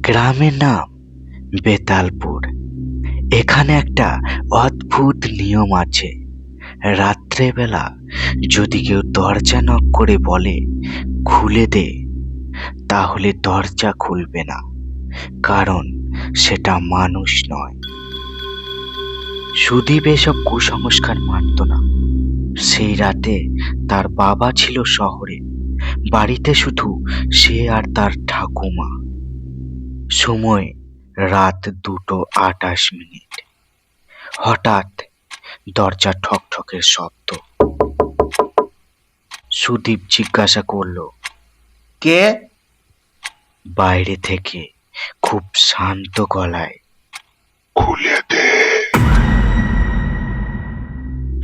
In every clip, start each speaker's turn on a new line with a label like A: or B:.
A: গ্রামের নাম বেতালপুর। এখানে একটা অদ্ভুত নিয়ম আছে। রাত্রেবেলা যদি কেউ দরজা নক করে বলে খুলে দে, তাহলে দরজা খুলবে না, কারণ সেটা মানুষ নয়। সুদীপ এসব কুসংস্কার মানত না। সেই রাতে তার বাবা ছিল শহরে, বাড়িতে শুধু সে আর তার ঠাকুমা। সময় রাত 2:28। হঠাৎ দরজা ঠকঠকের শব্দ। সুদীপ জিজ্ঞাসা করলো, কে? বাইরে থেকে খুব শান্ত গলায়,
B: খুলে দে।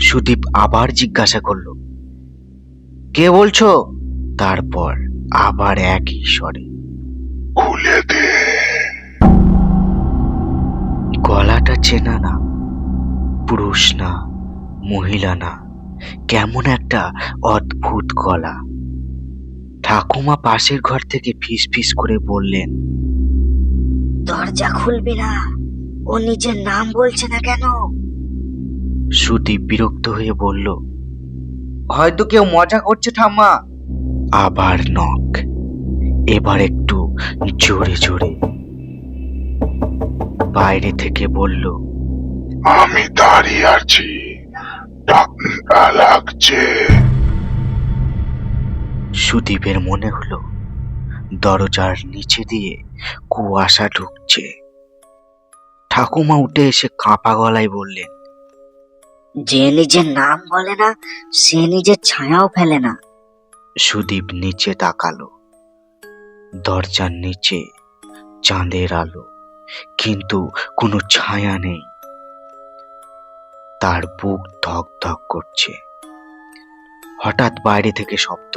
A: সুদীপ আবার জিজ্ঞাসা করলো, কে বলছো? তারপর আবার একই স্বরে,
B: খুলে দে।
A: গলাটা চেনা না, পুরুষ না, মহিলা না, কেমন একটা অদ্ভুত গলা। ঠাকুমা পাশের ঘর থেকে ফিস ফিস করে বললেন,
C: দরজা খুলবে না, ও নিজের নাম বলছে না কেন?
A: সুদীপ বিরক্ত হয়ে বলল, হয়তো কেউ মজা করছে ঠাম্মা। আবার নক, এবার একটু জোরে জোরে। বাইরে থেকে বলল,
B: আমি দাঁড়িয়ে আছি, ঠান্ডা লাগছে।
A: সুদীপের মনে হলো দরজার নিচে দিয়ে কুয়াশা ঢুকছে। ঠাকুমা উঠে এসে কাঁপা গলায় বললেন,
C: যে নিজের নাম বলে না, সে নিজের ছায়াও ফেলে না।
A: সুদীপ নিচে তাকালো। দরজার নিচে চাঁদের আলো, কিন্তু কোনো ছায়া নেই। তার বুক ধক ধক করছে। হঠাৎ বাইরে থেকে শব্দ,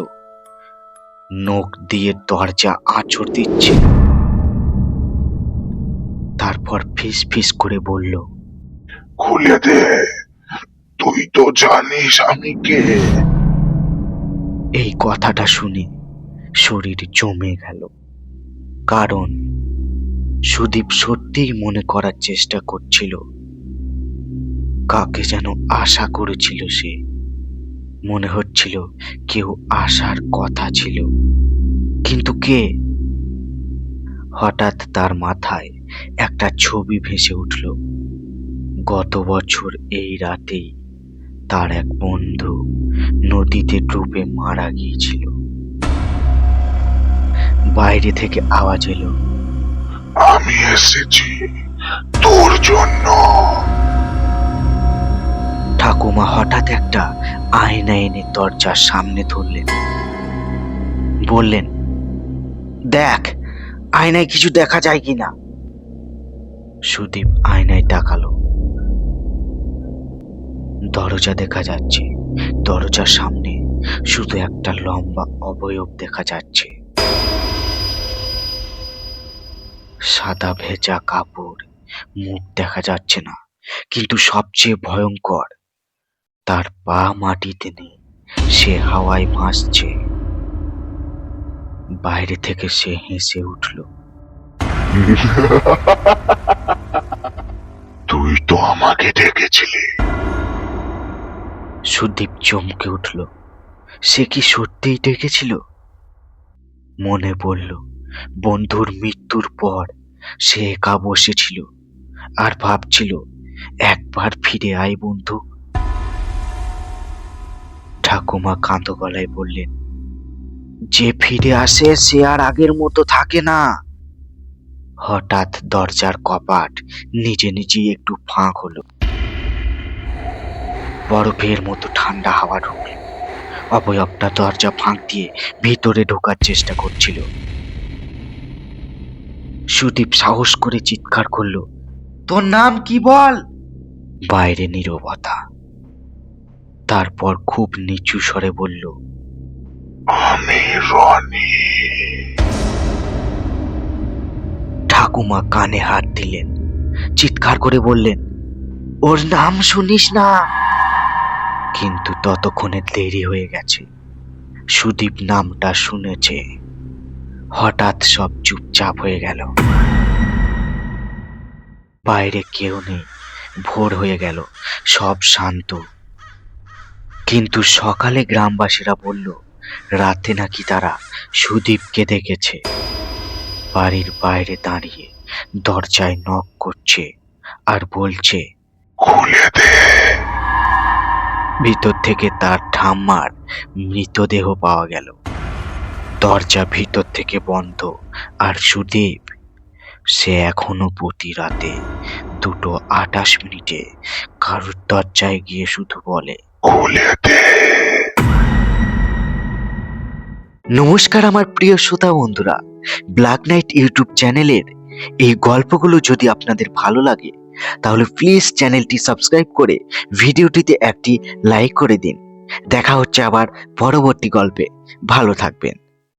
A: নখ দিয়ে দরজা আঁচড় দিচ্ছে। তারপর ফিস ফিস করে বলল,
B: খুলে দে, তুই তো জানিস আমি কে।
A: এই কথাটা শুনে শরীর জমে গেল, কারণ সুদীপ সত্যিই মনে করার চেষ্টা করছিল কাকে যেন আশা করেছিল সে। মনে হচ্ছিল কেউ আসার কথা ছিল, কিন্তু কে? হঠাৎ তার মাথায় একটা ছবি ভেসে উঠল। গত বছর এই রাতেই তার এক বন্ধু নদীতে ডুবে মারা গিয়েছিল। বাইরে থেকে আওয়াজ এলো,
B: আমি এসেছি তোর জন্য।
A: ঠাকুমা হঠাৎ একটা আয়না এনে দরজার সামনে ধরলেন, বললেন, দেখ আয়নায় কিছু দেখা যায় কিনা। সুদীপ আয়নায় তাকালো। দরজা দেখা যাচ্ছে। দরজার সামনে শুধু একটা লম্বা অবয়ব দেখা যাচ্ছে। সাদা ভেজা কাপড়, মুখ দেখা যাচ্ছে না, কিন্তু সবচেয়ে ভয়ঙ্কর, তার পা মাটিতে নেই, সে হাওয়ায় ভাসছে। বাইরে থেকে সে হেসে উঠল,
B: তুই তো আমাকে ডেকেছিলি।
A: সুদীপ চমকে উঠল। সে কি সত্যিই ডেকেছিল? মনে পড়ল বন্ধুর মৃত্যুর পর সে একা বসেছিল আর ভাবছিল, একবার ফিরে আয় বন্ধু। ঠাকুমা কাঁদো গলায় বললেন, যে ফিরে আসে সে আর আগের মতো থাকে না। হঠাৎ দরজার কপাট নিজে নিজেই একটু ফাঁক হলো। বরফের মতো ঠান্ডা হাওয়া ঢুকল। অবয়বটা দরজা ফাঁক দিয়ে ভিতরে ঢোকার চেষ্টা করছিল। সুদীপ সাহস করে চিৎকার করলো, তোর নাম কি বল? বাইরে নীরবতা। তারপর খুব নিচু স্বরে বলল,
B: আমি রনি।
A: ঠাকুমা কানে হাত দিলেন, চিৎকার করে বললেন, ওর নাম শুনিস না, কিন্তু ততক্ষণে দেরি হয়ে গেছে। সুদীপ নামটা শুনেছে। হঠাৎ সব চুপচাপ হয়ে গেল। বাইরে কেউ নেই। ভোর হয়ে গেল, সব শান্ত। কিন্তু সকালে গ্রামবাসীরা বলল রাতে নাকি তারা সুদীপকে দেখেছে। বাড়ির বাইরে দাঁড়িয়ে দরজায় নক করছে আর বলছে,
B: খুলে দে।
A: ভিতর থেকে তার ঠাম্মার মৃতদেহ পাওয়া গেল। দরজা ভিতর থেকে বন্ধ। আর সুদীপ, সে এখনো প্রতি রাতে 2:28 কারুর দরজায় গিয়ে শুধু বলে,
B: খুলে দে।
A: নমস্কার আমার প্রিয় শ্রোতা বন্ধুরা, ব্ল্যাক নাইট ইউটিউব চ্যানেলের এই গল্পগুলো যদি আপনাদের ভালো লাগে তাহলে প্লিজ চ্যানেলটি সাবস্ক্রাইব করে ভিডিওটিতে একটি লাইক করে দিন। দেখা হচ্ছে আবার পরবর্তী গল্পে। ভালো থাকবেন।